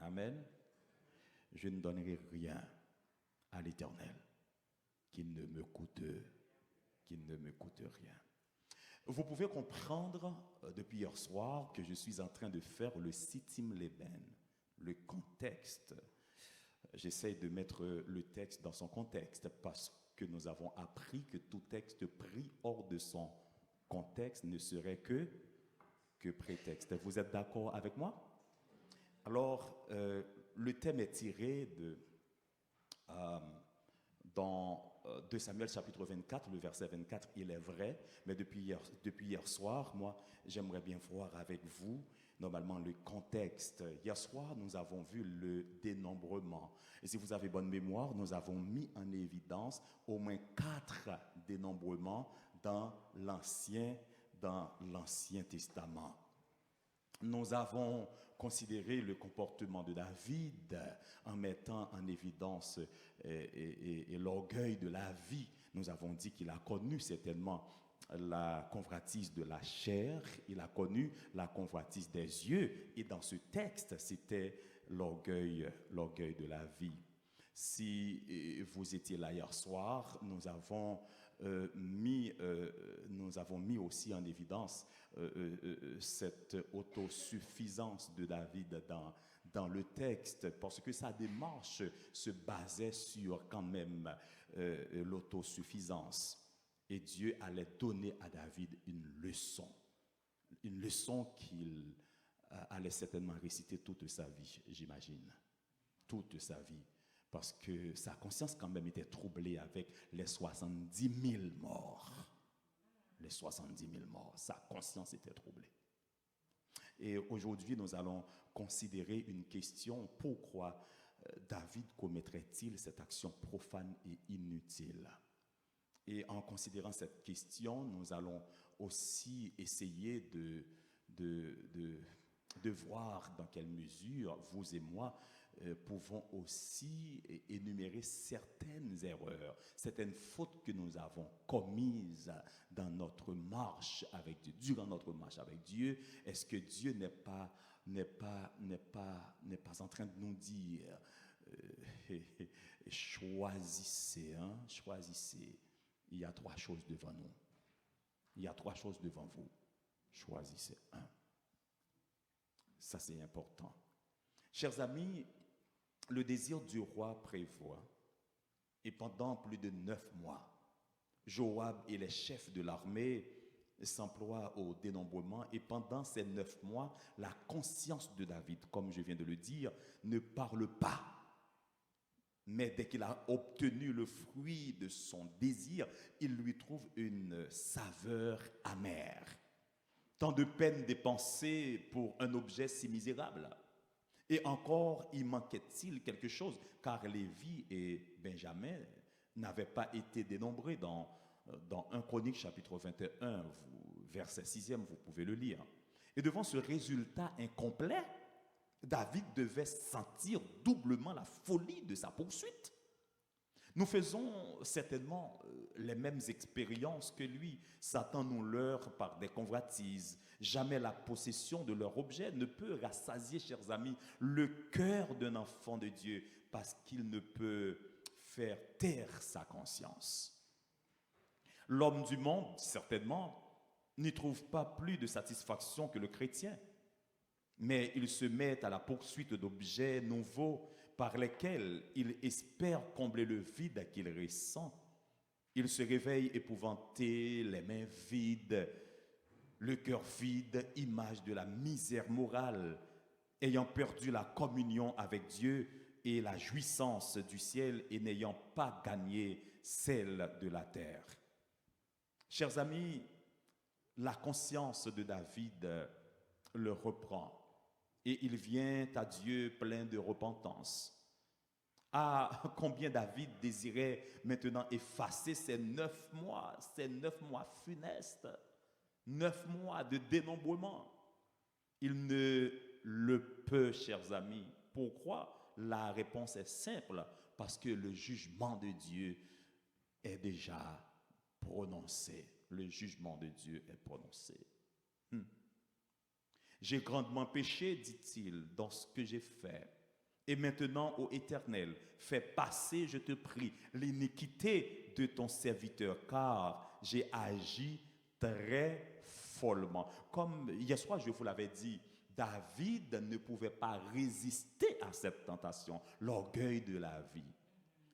Amen. Je ne donnerai rien à l'Éternel qui ne me coûte rien. Vous pouvez comprendre depuis hier soir que je suis en train de faire le Sittim Leben, le contexte. J'essaie de mettre le texte dans son contexte parce que nous avons appris que tout texte pris hors de son contexte ne serait que prétexte. Vous êtes d'accord avec moi? Alors, le thème est tiré dans 2 Samuel chapitre 24, le verset 24, il est vrai, mais depuis hier soir, moi, j'aimerais bien voir avec vous, normalement, le contexte. Hier soir, nous avons vu le dénombrement. Et si vous avez bonne mémoire, nous avons mis en évidence au moins 4 dénombrements dans l'Ancien Testament. Nous avons considéré le comportement de David en mettant en évidence l'orgueil de la vie. Nous avons dit qu'il a connu certainement la convoitise de la chair, il a connu la convoitise des yeux, et dans ce texte, c'était l'orgueil de la vie. Si vous étiez là hier soir, nous avons mis aussi en évidence cette autosuffisance de David dans le texte, parce que sa démarche se basait sur quand même l'autosuffisance. Et Dieu allait donner à David une leçon qu'il allait certainement réciter toute sa vie, j'imagine, toute sa vie. Parce que sa conscience quand même était troublée avec les 70 000 morts. Les 70 000 morts, sa conscience était troublée. Et aujourd'hui, nous allons considérer une question: pourquoi David commettrait-il cette action profane et inutile? Et en considérant cette question, nous allons aussi essayer de voir dans quelle mesure vous et moi pouvons aussi énumérer certaines erreurs, certaines fautes que nous avons commises dans notre marche avec Dieu, durant notre marche avec Dieu. Est-ce que Dieu n'est pas en train de nous dire choisissez, choisissez. Il y a 3 choses devant nous. Il y a 3 choses devant vous. Choisissez un. Ça, c'est important. Chers amis, le désir du roi prévoit, et pendant plus de 9 mois, Joab et les chefs de l'armée s'emploient au dénombrement, et pendant ces 9 mois, la conscience de David, comme je viens de le dire, ne parle pas. Mais dès qu'il a obtenu le fruit de son désir, il lui trouve une saveur amère. Tant de peine dépensée pour un objet si misérable. Et encore, y manquait-il quelque chose, car Lévi et Benjamin n'avaient pas été dénombrés dans 1 Chronique chapitre 21, verset 6e, vous pouvez le lire. Et devant ce résultat incomplet, David devait sentir doublement la folie de sa poursuite. Nous faisons certainement les mêmes expériences que lui. Satan nous leurre par des convoitises. Jamais la possession de leur objet ne peut rassasier, chers amis, le cœur d'un enfant de Dieu, parce qu'il ne peut faire taire sa conscience. L'homme du monde, certainement, n'y trouve pas plus de satisfaction que le chrétien. Mais il se met à la poursuite d'objets nouveaux par lesquels il espère combler le vide qu'il ressent. Il se réveille épouvanté, les mains vides, le cœur vide, image de la misère morale, ayant perdu la communion avec Dieu et la jouissance du ciel et n'ayant pas gagné celle de la terre. Chers amis, la conscience de David le reprend. Et il vient à Dieu plein de repentance. Ah, combien David désirait maintenant effacer ces 9 mois funestes, 9 mois de dénombrement. Il ne le peut, chers amis. Pourquoi? La réponse est simple, parce que le jugement de Dieu est déjà prononcé. Le jugement de Dieu est prononcé. J'ai grandement péché, dit-il, dans ce que j'ai fait. Et maintenant, ô Éternel, fais passer, je te prie, l'iniquité de ton serviteur, car j'ai agi très follement. Comme hier soir, je vous l'avais dit, David ne pouvait pas résister à cette tentation, l'orgueil de la vie.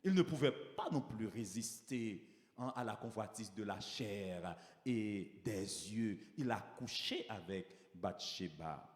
Il ne pouvait pas non plus résister à la convoitise de la chair et des yeux. Il a couché avec Bathsheba.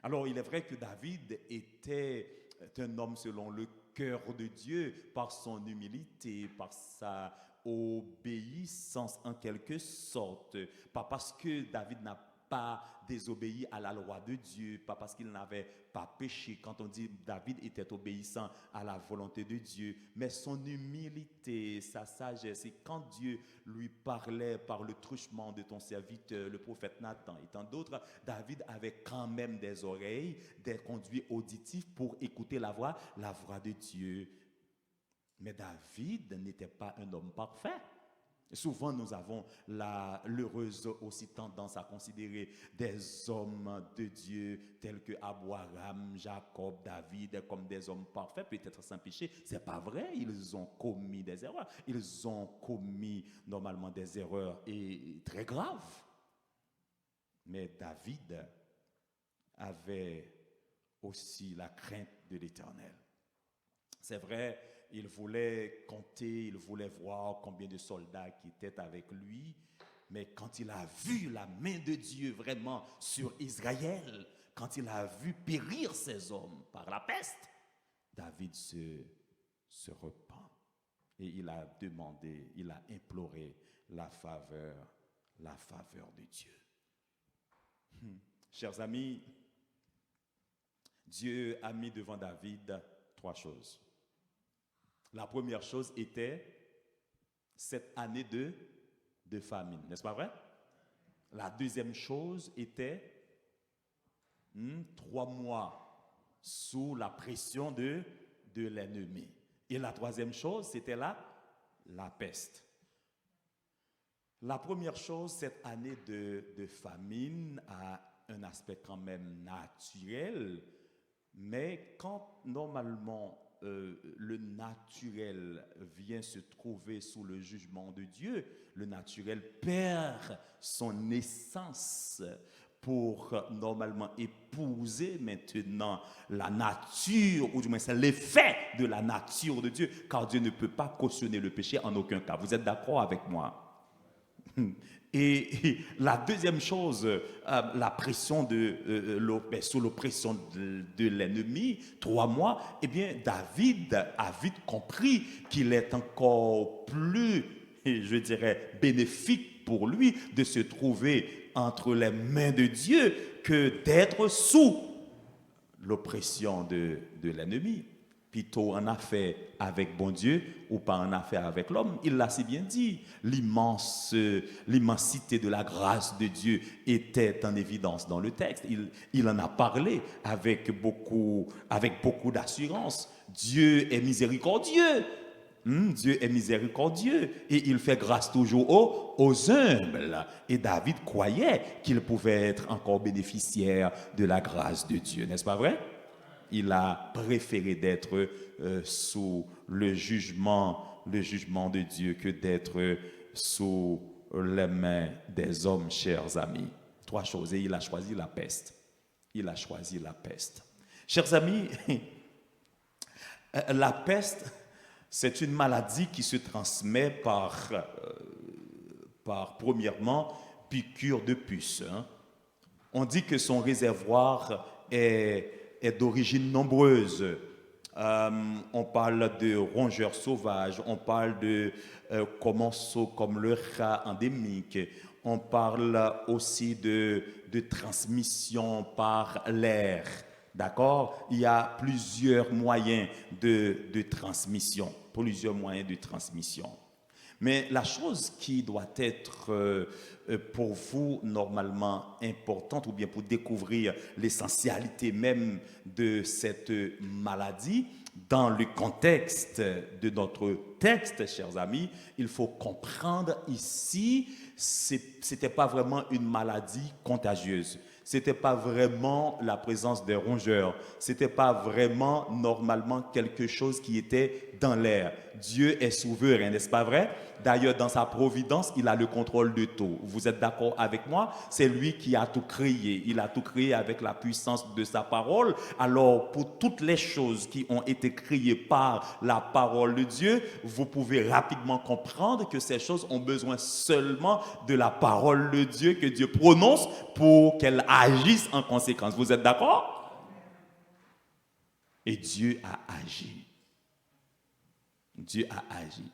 Alors, il est vrai que David était un homme selon le cœur de Dieu, par son humilité, par sa obéissance en quelque sorte. Pas parce que David n'a pas désobéi à la loi de Dieu, pas parce qu'il n'avait pas péché. Quand on dit David était obéissant à la volonté de Dieu, mais son humilité, sa sagesse, et quand Dieu lui parlait par le truchement de ton serviteur, le prophète Nathan et tant d'autres, David avait quand même des oreilles, des conduits auditifs pour écouter la voix de Dieu. Mais David n'était pas un homme parfait. Souvent, nous avons l'heureuse aussi tendance à considérer des hommes de Dieu tels que Abraham, Jacob, David comme des hommes parfaits, peut-être sans péché. Ce n'est pas vrai, ils ont commis des erreurs. Ils ont commis normalement des erreurs et très graves. Mais David avait aussi la crainte de l'Éternel. C'est vrai, il voulait compter, il voulait voir combien de soldats qui étaient avec lui, mais quand il a vu la main de Dieu vraiment sur Israël, quand il a vu périr ses hommes par la peste, David se repent et il a demandé, il a imploré la faveur de Dieu. Chers amis, Dieu a mis devant David 3 choses. La première chose était cette année de famine, n'est-ce pas vrai? La deuxième chose était 3 mois sous la pression de l'ennemi. Et la troisième chose, c'était la peste. La première chose, cette année de famine a un aspect quand même naturel, mais quand normalement le naturel vient se trouver sous le jugement de Dieu, le naturel perd son essence pour normalement épouser maintenant la nature, ou du moins c'est l'effet de la nature de Dieu, car Dieu ne peut pas cautionner le péché en aucun cas. Vous êtes d'accord avec moi? Et la deuxième chose, la pression sous l'oppression de l'ennemi, 3 mois, eh bien, David a vite compris qu'il est encore plus, je dirais, bénéfique pour lui de se trouver entre les mains de Dieu que d'être sous l'oppression de l'ennemi. Plutôt en affaire avec bon Dieu ou pas en affaire avec l'homme. Il l'a si bien dit. L'immensité de la grâce de Dieu était en évidence dans le texte. Il en a parlé avec beaucoup d'assurance. Dieu est miséricordieux. Dieu est miséricordieux et il fait grâce toujours aux humbles. Et David croyait qu'il pouvait être encore bénéficiaire de la grâce de Dieu. N'est-ce pas vrai? Il a préféré d'être sous le jugement de Dieu que d'être sous les mains des hommes, chers amis. 3 choses. Et il a choisi la peste. Il a choisi la peste. Chers amis, la peste, c'est une maladie qui se transmet par premièrement, piqûre de puce. On dit que son réservoir est d'origine nombreuse. On parle de rongeurs sauvages, on parle de commensaux comme le rat endémique, on parle aussi de transmission par l'air. D'accord? Il y a plusieurs moyens de transmission. Plusieurs moyens de transmission. Mais la chose qui doit être pour vous normalement importante, ou bien pour découvrir l'essentialité même de cette maladie, dans le contexte de notre texte, chers amis, il faut comprendre ici, ce n'était pas vraiment une maladie contagieuse. C'était pas vraiment la présence des rongeurs. C'était pas vraiment normalement quelque chose qui était dans l'air. Dieu est souverain, n'est-ce pas vrai? D'ailleurs, dans sa providence, il a le contrôle de tout. Vous êtes d'accord avec moi? C'est lui qui a tout créé. Il a tout créé avec la puissance de sa parole. Alors, pour toutes les choses qui ont été créées par la parole de Dieu, vous pouvez rapidement comprendre que ces choses ont besoin seulement de la parole de Dieu que Dieu prononce pour qu'elles agissent en conséquence. Vous êtes d'accord? Et Dieu a agi. Dieu a agi.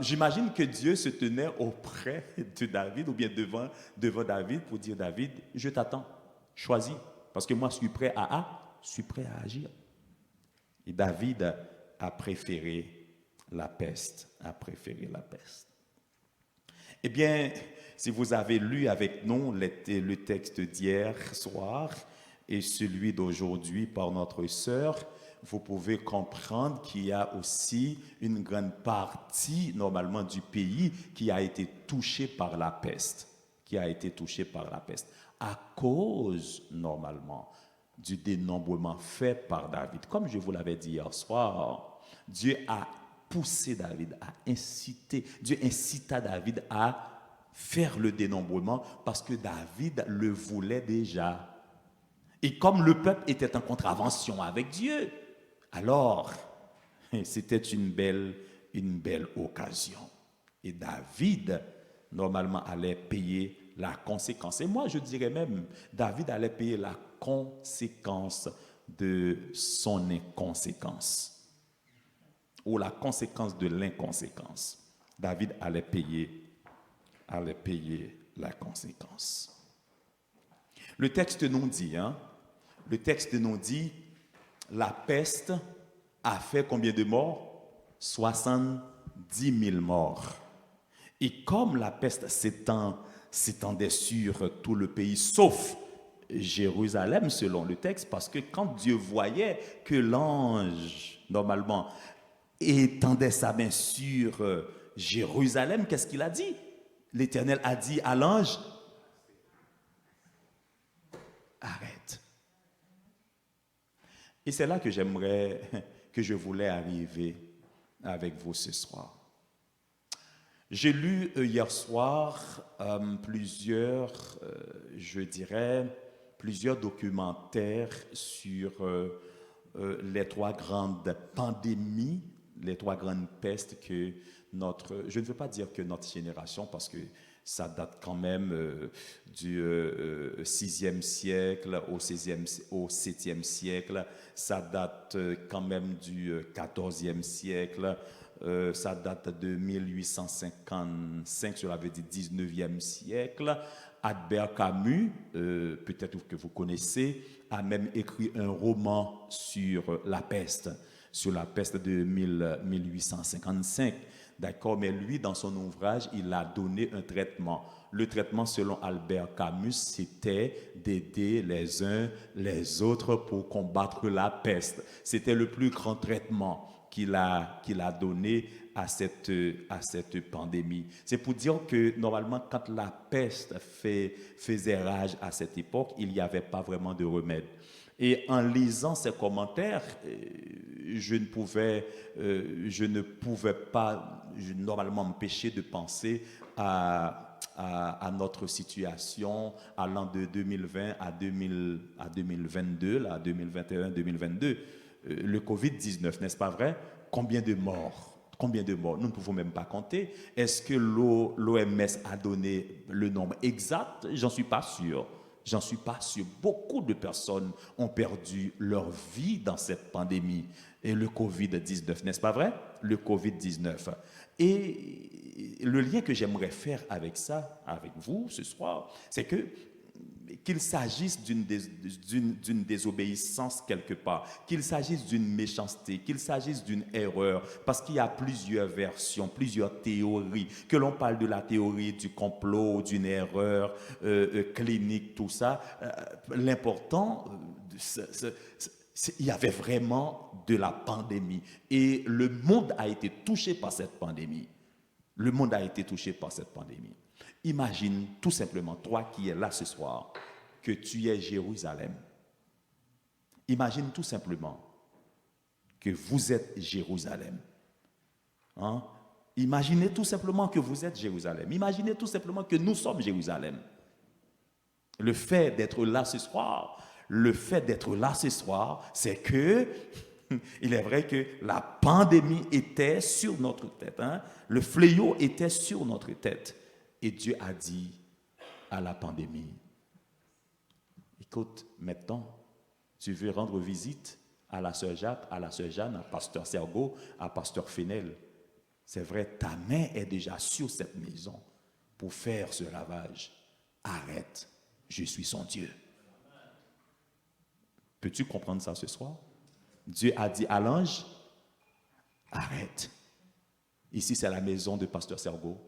J'imagine que Dieu se tenait auprès de David ou bien devant David pour dire David, je t'attends, choisis, parce que moi je suis prêt à agir. Et David a préféré la peste, Eh bien, si vous avez lu avec nous le texte d'hier soir et celui d'aujourd'hui par notre sœur, vous pouvez comprendre qu'il y a aussi une grande partie, normalement, du pays qui a été touché par la peste, à cause, normalement, du dénombrement fait par David. Comme je vous l'avais dit hier soir, Dieu a poussé David, Dieu incita David à faire le dénombrement parce que David le voulait déjà. Et comme le peuple était en contravention avec Dieu, alors, c'était une belle occasion. Et David, normalement, allait payer la conséquence. Et moi, je dirais même, David allait payer la conséquence de son inconséquence. Ou la conséquence de l'inconséquence. David allait payer la conséquence. Le texte nous dit, la peste a fait combien de morts? 70 000 morts. Et comme la peste s'étendait sur tout le pays, sauf Jérusalem, selon le texte, parce que quand Dieu voyait que l'ange, normalement, étendait sa main sur Jérusalem, qu'est-ce qu'il a dit? L'Éternel a dit à l'ange, arrête. Et c'est là que je voulais arriver avec vous ce soir. J'ai lu hier soir plusieurs documentaires sur les trois grandes pandémies, les trois grandes pestes que je ne veux pas dire que notre génération, parce que ça date quand même du 6e siècle au 7e siècle. Ça date quand même du 14e siècle. Ça date de 1855, cela veut dire 19e siècle. Albert Camus, peut-être que vous connaissez, a même écrit un roman sur la peste de 1855. D'accord, mais lui, dans son ouvrage, il a donné un traitement. Le traitement, selon Albert Camus, c'était d'aider les uns les autres pour combattre la peste. C'était le plus grand traitement qu'il a donné à cette pandémie. C'est pour dire que, normalement, quand la peste faisait rage à cette époque, il n'y avait pas vraiment de remède. Et en lisant ces commentaires, je ne pouvais pas normalement m'empêcher de penser à notre situation allant de 2020 à 2022, là, 2021, 2022. Le Covid-19, n'est-ce pas vrai? Combien de morts? Nous ne pouvons même pas compter. Est-ce que l'OMS a donné le nombre exact? J'en suis pas sûr. Beaucoup de personnes ont perdu leur vie dans cette pandémie. Et le Covid-19, n'est-ce pas vrai? Le Covid-19. Et le lien que j'aimerais faire avec ça, avec vous ce soir, c'est qu'il s'agisse d'une désobéissance quelque part, qu'il s'agisse d'une méchanceté, qu'il s'agisse d'une erreur, parce qu'il y a plusieurs versions, plusieurs théories, que l'on parle de la théorie du complot, d'une erreur clinique, tout ça. L'important, il y avait vraiment de la pandémie. Et le monde a été touché par cette pandémie. Imagine tout simplement, toi qui es là ce soir, que tu es Jérusalem. Imagine tout simplement que vous êtes Jérusalem. Hein? Imaginez tout simplement que vous êtes Jérusalem. Imaginez tout simplement que nous sommes Jérusalem. Le fait d'être là ce soir, c'est que il est vrai que la pandémie était sur notre tête. Hein? Le fléau était sur notre tête. Et Dieu a dit à la pandémie, écoute, maintenant, tu veux rendre visite à la sœur Jacques, à la sœur Jeanne, à pasteur Sergo, à pasteur Fénel. C'est vrai, ta main est déjà sur cette maison pour faire ce ravage. Arrête, je suis son Dieu. Peux-tu comprendre ça ce soir? Dieu a dit à l'ange, arrête. Ici, c'est la maison de pasteur Sergo.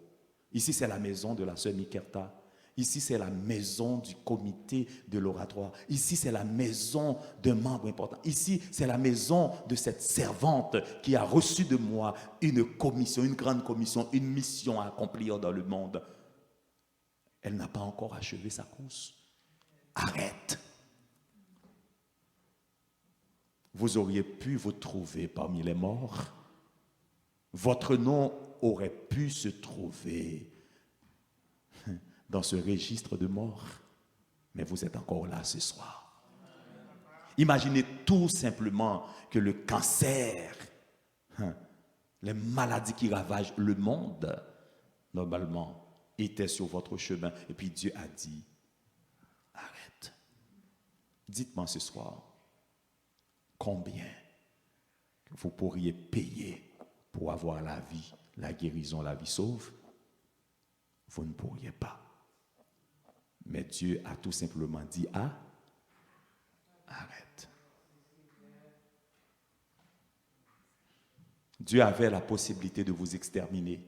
Ici, c'est la maison de la sœur Mikerta. Ici, c'est la maison du comité de l'oratoire. Ici, c'est la maison d'un membre important. Ici, c'est la maison de cette servante qui a reçu de moi une commission, une grande commission, une mission à accomplir dans le monde. Elle n'a pas encore achevé sa course. Arrête. Vous auriez pu vous trouver parmi les morts. Votre nom aurait pu se trouver dans ce registre de morts. Mais vous êtes encore là ce soir. Imaginez tout simplement que le cancer, les maladies qui ravagent le monde, normalement, étaient sur votre chemin. Et puis Dieu a dit, arrête. Dites-moi ce soir, combien vous pourriez payer pour avoir la vie, la guérison, la vie sauve? Vous ne pourriez pas. Mais Dieu a tout simplement dit, arrête. Dieu avait la possibilité de vous exterminer,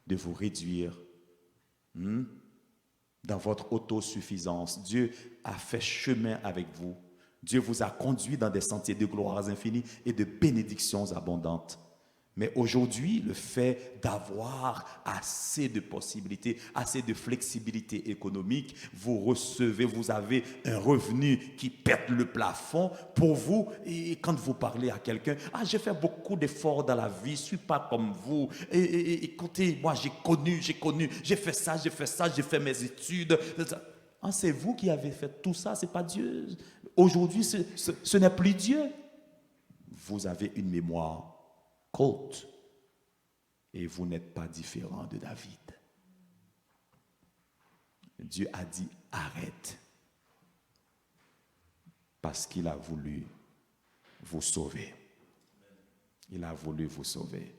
de vous réduire dans votre autosuffisance. Dieu a fait chemin avec vous. Dieu vous a conduit dans des sentiers de gloires infinies et de bénédictions abondantes. Mais aujourd'hui, le fait d'avoir assez de possibilités, assez de flexibilité économique, vous avez un revenu qui pète le plafond pour vous. Et quand vous parlez à quelqu'un, j'ai fait beaucoup d'efforts dans la vie, je ne suis pas comme vous. Écoutez, moi j'ai connu, j'ai fait ça, j'ai fait mes études. C'est vous qui avez fait tout ça, ce n'est pas Dieu. Aujourd'hui, ce n'est plus Dieu. Vous avez une mémoire courte et vous n'êtes pas différent de David. Dieu a dit arrête parce qu'il a voulu vous sauver. Il a voulu vous sauver.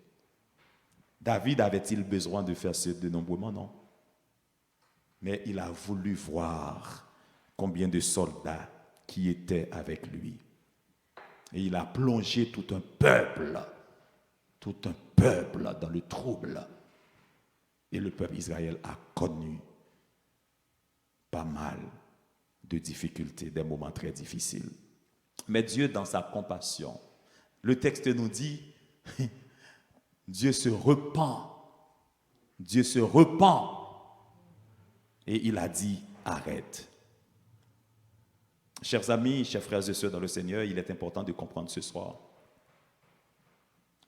David avait-il besoin de faire ce dénombrement? Non. Mais il a voulu voir combien de soldats qui étaient avec lui. Et il a plongé tout un peuple dans le trouble. Et le peuple Israël a connu pas mal de difficultés, des moments très difficiles. Mais Dieu, dans sa compassion, le texte nous dit, Dieu se repent. Dieu se repent. Et il a dit, arrête. Chers amis, chers frères et sœurs dans le Seigneur, il est important de comprendre ce soir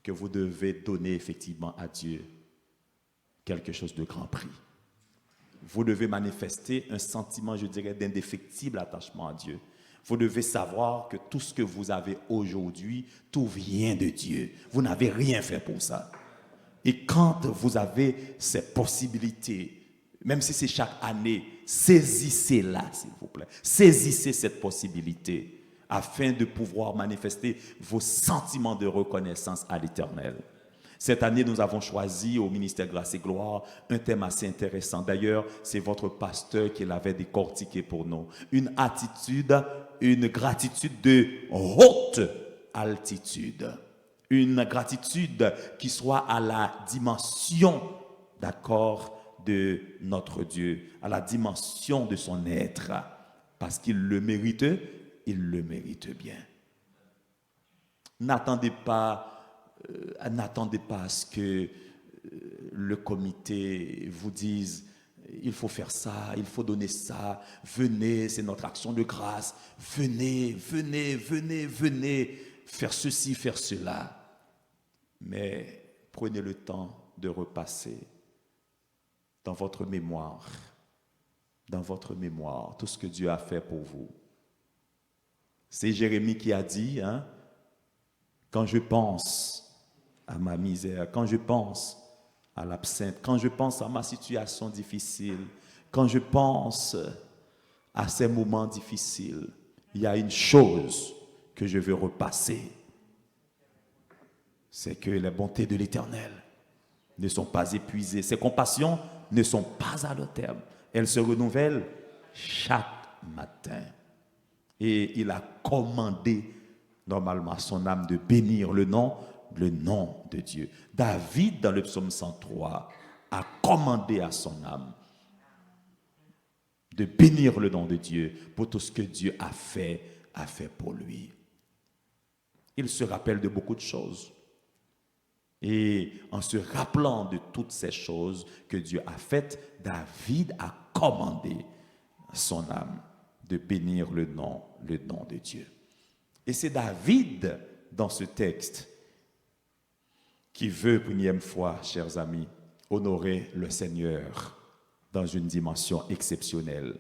que vous devez donner effectivement à Dieu quelque chose de grand prix. Vous devez manifester un sentiment, je dirais, d'indéfectible attachement à Dieu. Vous devez savoir que tout ce que vous avez aujourd'hui, tout vient de Dieu. Vous n'avez rien fait pour ça. Et quand vous avez ces possibilités, même si c'est chaque année, saisissez-la, s'il vous plaît. Saisissez cette possibilité afin de pouvoir manifester vos sentiments de reconnaissance à l'Éternel. Cette année, nous avons choisi au ministère Grâce et Gloire un thème assez intéressant. D'ailleurs, c'est votre pasteur qui l'avait décortiqué pour nous. Une attitude, une gratitude de haute altitude. Une gratitude qui soit à la dimension, d'accord, de notre Dieu, à la dimension de son être. Parce qu'il le mérite, il le mérite bien. N'attendez pas à ce que le comité vous dise il faut faire ça, il faut donner ça, venez, c'est notre action de grâce, venez, venez, venez, venez, faire ceci, faire cela. Mais prenez le temps de repasser dans votre mémoire tout ce que Dieu a fait pour vous. C'est Jérémie qui a dit, hein, quand je pense à ma misère, quand je pense à l'absinthe, quand je pense à ma situation difficile, quand je pense à ces moments difficiles, il y a une chose que je veux repasser. C'est que les bontés de l'Éternel ne sont pas épuisées. Ses compassions ne sont pas à leur terme. Elles se renouvellent chaque matin. Et il a commandé normalement à son âme de bénir le nom de Dieu. David, dans le psaume 103, a commandé à son âme de bénir le nom de Dieu pour tout ce que Dieu a fait pour lui. Il se rappelle de beaucoup de choses. Et en se rappelant de toutes ces choses que Dieu a faites, David a commandé à son âme de bénir le nom de Dieu. Et c'est David, dans ce texte, qui veut, pour une énième fois, chers amis, honorer le Seigneur dans une dimension exceptionnelle.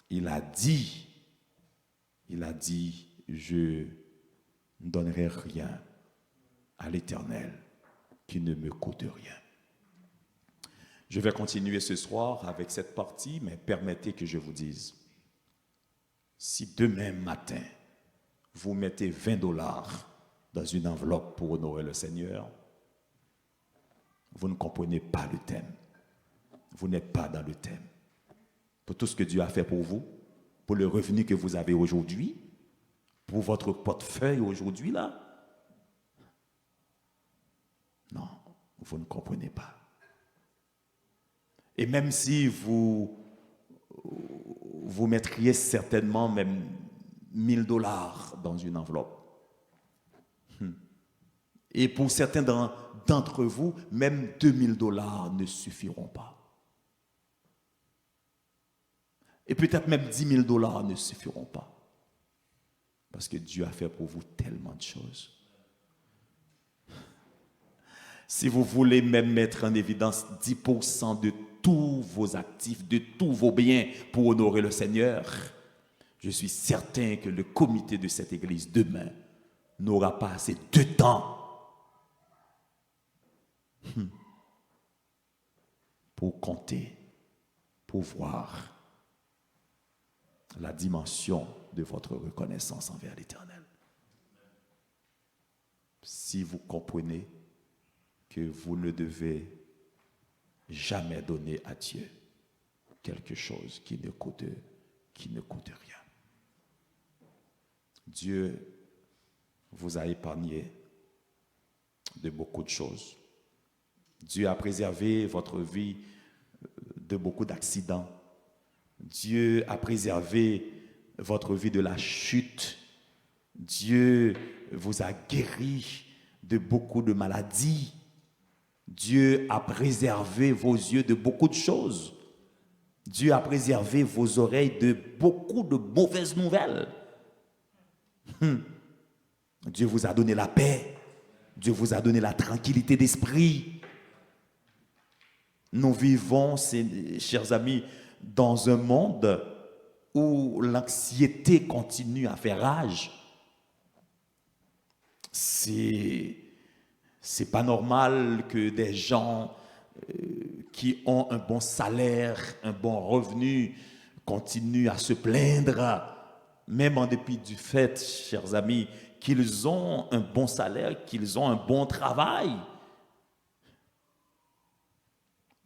Il a dit, je ne donnerai rien à l'Éternel qui ne me coûte rien. Je vais continuer ce soir avec cette partie, mais permettez que je vous dise, si demain matin, vous mettez $20 dans une enveloppe pour honorer le Seigneur, vous ne comprenez pas le thème. Vous n'êtes pas dans le thème. Pour tout ce que Dieu a fait pour vous, pour le revenu que vous avez aujourd'hui, pour votre portefeuille aujourd'hui là, non, vous ne comprenez pas. Et même si vous mettriez certainement même $1000 dans une enveloppe. Et pour certains d'entre vous, même $2000 ne suffiront pas. Et peut-être même $10 000 ne suffiront pas. Parce que Dieu a fait pour vous tellement de choses. Si vous voulez même mettre en évidence 10% de tous vos actifs, de tous vos biens pour honorer le Seigneur, je suis certain que le comité de cette église demain n'aura pas assez de temps pour compter, pour voir la dimension de votre reconnaissance envers l'Éternel. Si vous comprenez que vous ne devez jamais donner à Dieu quelque chose qui ne coûte rien. Dieu vous a épargné de beaucoup de choses. Dieu a préservé votre vie de beaucoup d'accidents. Dieu a préservé votre vie de la chute. Dieu vous a guéri de beaucoup de maladies. Dieu a préservé vos yeux de beaucoup de choses. Dieu a préservé vos oreilles de beaucoup de mauvaises nouvelles. Dieu vous a donné la paix. Dieu vous a donné la tranquillité d'esprit. Nous vivons, chers amis, dans un monde où l'anxiété continue à faire rage. C'est pas normal que des gens qui ont un bon salaire, un bon revenu, continuent à se plaindre, même en dépit du fait, chers amis, qu'ils ont un bon salaire, qu'ils ont un bon travail.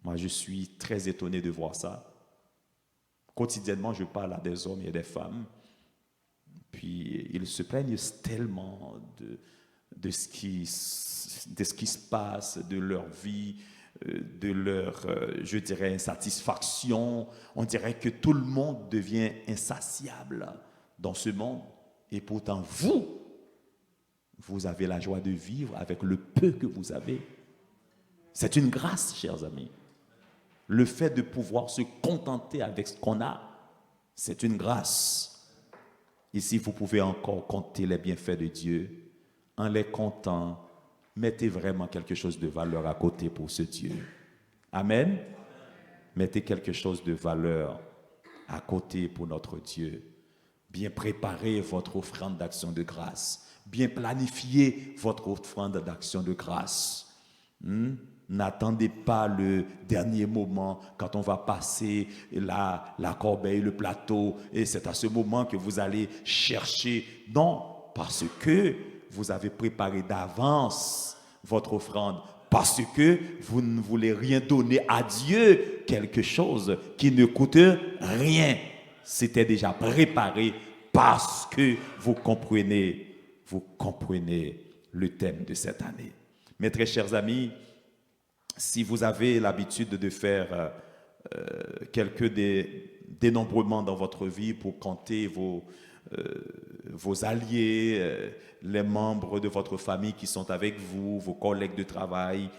Moi, je suis très étonné de voir ça. Quotidiennement, je parle à des hommes et des femmes, puis ils se plaignent tellement de ce qui se passe, de leur vie, de leur, je dirais, insatisfaction. On dirait que tout le monde devient insatiable dans ce monde. Et pourtant, vous avez la joie de vivre avec le peu que vous avez. C'est une grâce, chers amis. Le fait de pouvoir se contenter avec ce qu'on a, c'est une grâce. Ici, vous pouvez encore compter les bienfaits de Dieu. En les comptant, mettez vraiment quelque chose de valeur à côté pour ce Dieu. Amen. Mettez quelque chose de valeur à côté pour notre Dieu. Bien préparez votre offrande d'action de grâce. Bien planifiez votre offrande d'action de grâce. N'attendez pas le dernier moment quand on va passer la corbeille, le plateau, et c'est à ce moment que vous allez chercher. Non, parce que vous avez préparé d'avance votre offrande, parce que vous ne voulez rien donner à Dieu, quelque chose qui ne coûte rien. C'était déjà préparé parce que vous comprenez le thème de cette année. Mes très chers amis, si vous avez l'habitude de faire quelques dénombrements dans votre vie pour compter vos alliés, les membres de votre famille qui sont avec vous, vos collègues de travail,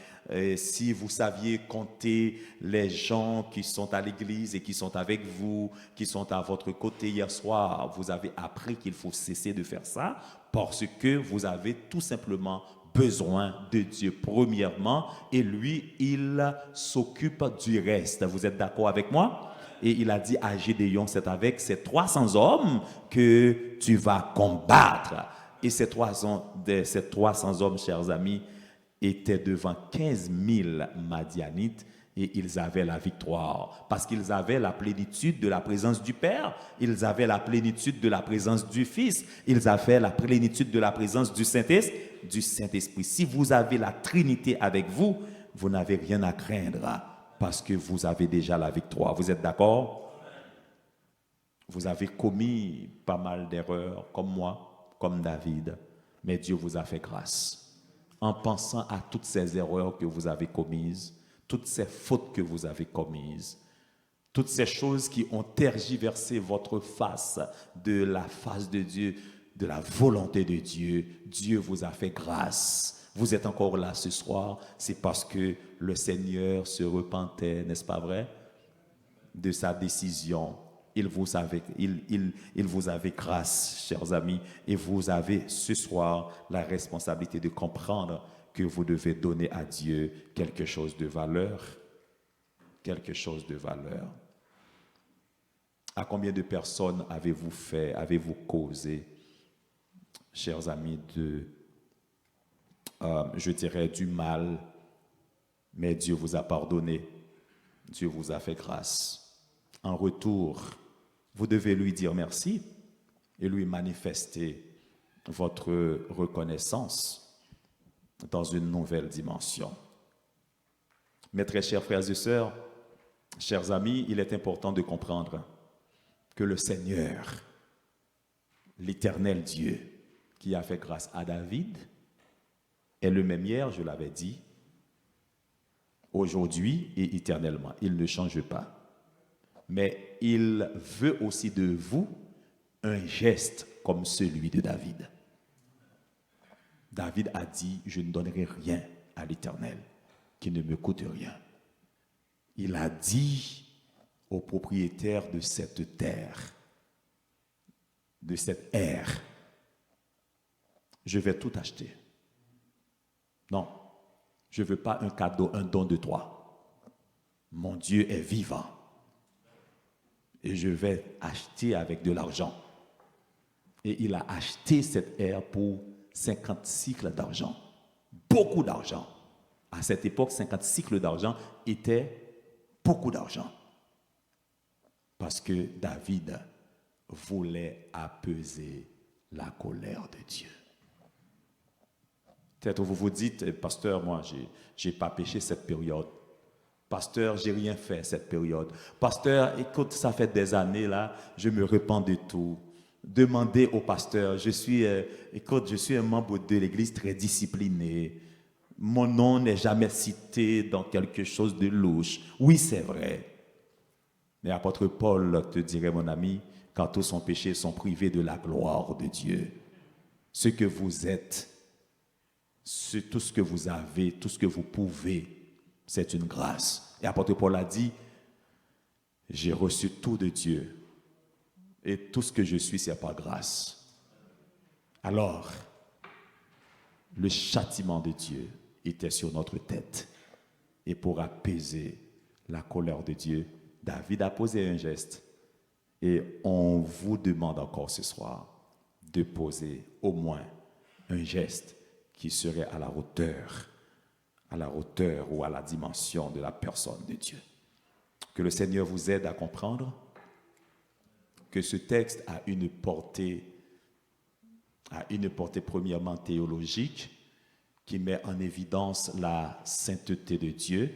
si vous saviez compter les gens qui sont à l'église et qui sont avec vous, qui sont à votre côté hier soir, vous avez appris qu'il faut cesser de faire ça parce que vous avez tout simplement besoin de Dieu premièrement et lui, il s'occupe du reste. Vous êtes d'accord avec moi? Et il a dit à Gédéon, c'est avec ces 300 hommes que tu vas combattre. Et ces 300 hommes, chers amis, étaient devant 15 000 Madianites et ils avaient la victoire. Parce qu'ils avaient la plénitude de la présence du Père, ils avaient la plénitude de la présence du Fils, ils avaient la plénitude de la présence du Saint-Esprit. Si vous avez la Trinité avec vous, vous n'avez rien à craindre parce que vous avez déjà la victoire. Vous êtes d'accord? Vous avez commis pas mal d'erreurs, comme moi, comme David, mais Dieu vous a fait grâce. En pensant à toutes ces erreurs que vous avez commises, toutes ces fautes que vous avez commises, toutes ces choses qui ont tergiversé votre face de la face de Dieu, de la volonté de Dieu, Dieu vous a fait grâce. Vous êtes encore là ce soir, c'est parce que le Seigneur se repentait, n'est-ce pas vrai, de sa décision. Il vous avait grâce, chers amis, et vous avez ce soir la responsabilité de comprendre que vous devez donner à Dieu quelque chose de valeur. Quelque chose de valeur. À combien de personnes avez-vous causé, chers amis, je dirais du mal, mais Dieu vous a pardonné, Dieu vous a fait grâce. En retour, vous devez lui dire merci et lui manifester votre reconnaissance dans une nouvelle dimension. Mes très chers frères et sœurs, chers amis, il est important de comprendre que le Seigneur, l'éternel Dieu, qui a fait grâce à David, est le même hier, je l'avais dit, aujourd'hui et éternellement. Il ne change pas. Mais il veut aussi de vous un geste comme celui de David. David a dit, je ne donnerai rien à l'Éternel qui ne me coûte rien. Il a dit au propriétaire de cette terre, de cette ère, je vais tout acheter. Non, je ne veux pas un cadeau, un don de toi. Mon Dieu est vivant. Et je vais acheter avec de l'argent. Et il a acheté cette ère pour 50 cycles d'argent. Beaucoup d'argent. À cette époque, 50 cycles d'argent étaient beaucoup d'argent. Parce que David voulait apaiser la colère de Dieu. Peut-être vous vous dites, pasteur, moi, j'ai pas péché cette période. Pasteur, j'ai rien fait cette période. Pasteur, écoute, ça fait des années là, je me repens de tout. Demandez au pasteur, je suis un membre de l'église très discipliné. Mon nom n'est jamais cité dans quelque chose de louche. Oui, c'est vrai. Mais l'apôtre Paul te dirait, mon ami, quand tous sont péchés, sont privés de la gloire de Dieu. Ce que vous êtes, tout ce que vous avez, tout ce que vous pouvez, C'est une grâce. Et l'apôtre Paul a dit, j'ai reçu tout de Dieu. Et tout ce que je suis, c'est par grâce. Alors, le châtiment de Dieu était sur notre tête. Et pour apaiser la colère de Dieu, David a posé un geste. Et on vous demande encore ce soir de poser au moins un geste qui serait à la hauteur ou à la dimension de la personne de Dieu. Que le Seigneur vous aide à comprendre que ce texte a une portée premièrement théologique, qui met en évidence la sainteté de Dieu,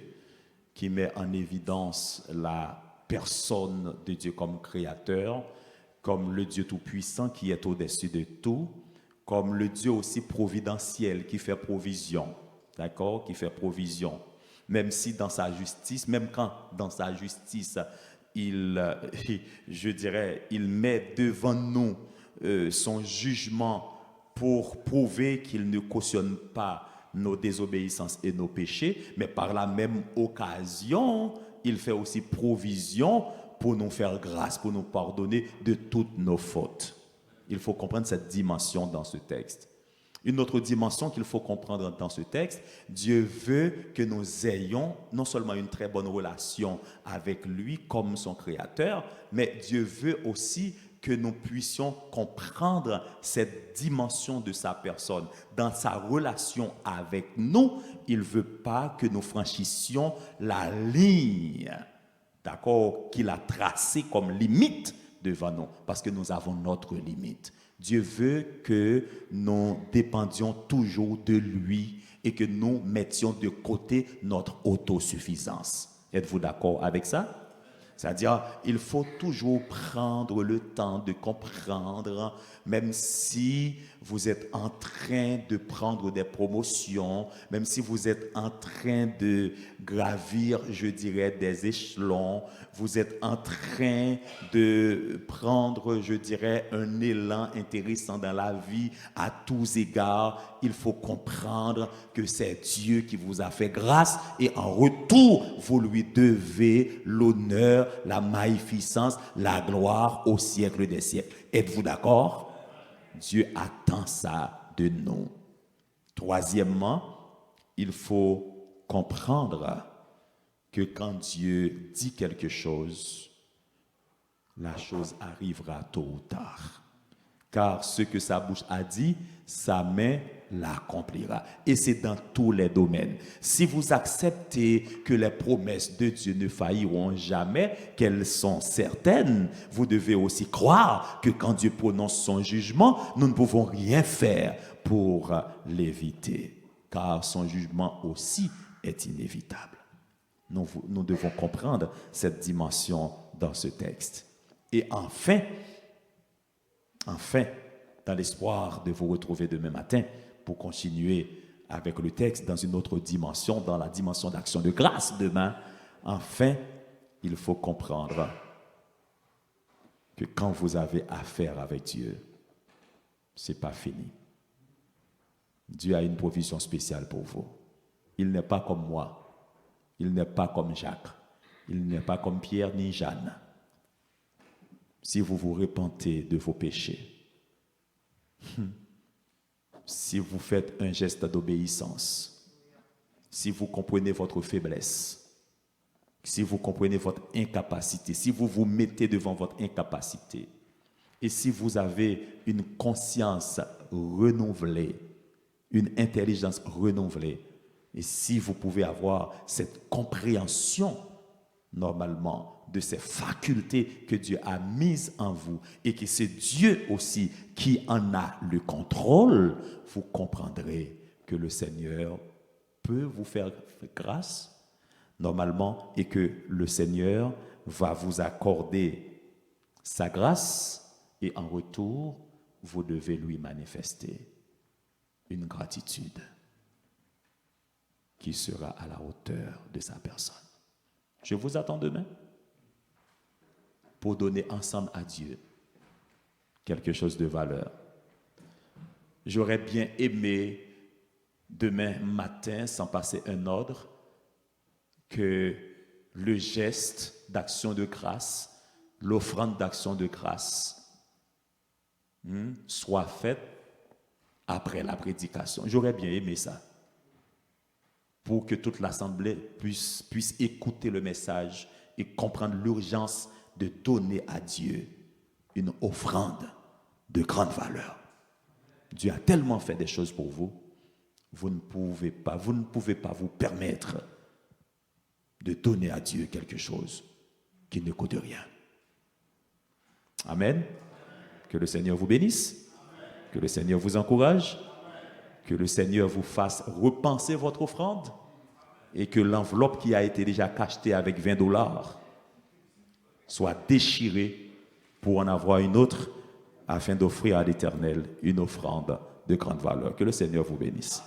qui met en évidence la personne de Dieu comme créateur, comme le Dieu tout-puissant qui est au-dessus de tout, comme le Dieu aussi providentiel qui fait provision, d'accord, qui fait provision. Même si dans sa justice, même quand dans sa justice, il met devant nous son jugement pour prouver qu'il ne cautionne pas nos désobéissances et nos péchés, mais par la même occasion, il fait aussi provision pour nous faire grâce, pour nous pardonner de toutes nos fautes. Il faut comprendre cette dimension dans ce texte. Une autre dimension qu'il faut comprendre dans ce texte, Dieu veut que nous ayons non seulement une très bonne relation avec lui comme son créateur, mais Dieu veut aussi que nous puissions comprendre cette dimension de sa personne. Dans sa relation avec nous, il ne veut pas que nous franchissions la ligne, d'accord, qu'il a tracée comme limite devant nous, parce que nous avons notre limite. Dieu veut que nous dépendions toujours de lui et que nous mettions de côté notre autosuffisance. Êtes-vous d'accord avec ça? C'est-à-dire, il faut toujours prendre le temps de comprendre, même si vous êtes en train de prendre des promotions, même si vous êtes en train de gravir, je dirais, des échelons, vous êtes en train de prendre, je dirais, un élan intéressant dans la vie à tous égards, il faut comprendre que c'est Dieu qui vous a fait grâce et en retour, vous lui devez l'honneur, la magnificence, la gloire au siècle des siècles. Êtes-vous d'accord? Dieu attend ça de nous. Troisièmement, il faut comprendre que quand Dieu dit quelque chose, la chose arrivera tôt ou tard. Car ce que sa bouche a dit, sa main l'accomplira. Et c'est dans tous les domaines. Si vous acceptez que les promesses de Dieu ne failliront jamais, qu'elles sont certaines, vous devez aussi croire que quand Dieu prononce son jugement, nous ne pouvons rien faire pour l'éviter. Car son jugement aussi est inévitable. Nous devons comprendre cette dimension dans ce texte. Et enfin, dans l'espoir de vous retrouver demain matin pour continuer avec le texte dans une autre dimension, dans la dimension d'action de grâce demain, enfin, il faut comprendre que quand vous avez affaire avec Dieu, ce n'est pas fini. Dieu a une provision spéciale pour vous. Il n'est pas comme moi. Il n'est pas comme Jacques. Il n'est pas comme Pierre ni Jeanne. Si vous vous repentez de vos péchés, si vous faites un geste d'obéissance, si vous comprenez votre faiblesse, si vous comprenez votre incapacité, si vous vous mettez devant votre incapacité, et si vous avez une conscience renouvelée, une intelligence renouvelée, et si vous pouvez avoir cette compréhension, normalement, de ces facultés que Dieu a mises en vous et que c'est Dieu aussi qui en a le contrôle, vous comprendrez que le Seigneur peut vous faire grâce, normalement, et que le Seigneur va vous accorder sa grâce et en retour, vous devez lui manifester une gratitude qui sera à la hauteur de sa personne. Je vous attends demain pour donner ensemble à Dieu quelque chose de valeur. J'aurais bien aimé demain matin, sans passer un ordre, que le geste d'action de grâce, l'offrande d'action de grâce, soit faite après la prédication. J'aurais bien aimé ça, pour que toute l'assemblée puisse écouter le message et comprendre l'urgence de donner à Dieu une offrande de grande valeur. Dieu a tellement fait des choses pour vous, vous ne pouvez pas vous permettre de donner à Dieu quelque chose qui ne coûte rien. Amen. Que le Seigneur vous bénisse, que le Seigneur vous encourage, que le Seigneur vous fasse repenser votre offrande et que l'enveloppe qui a été déjà cachetée avec $20 soit déchirée pour en avoir une autre afin d'offrir à l'Éternel une offrande de grande valeur. Que le Seigneur vous bénisse.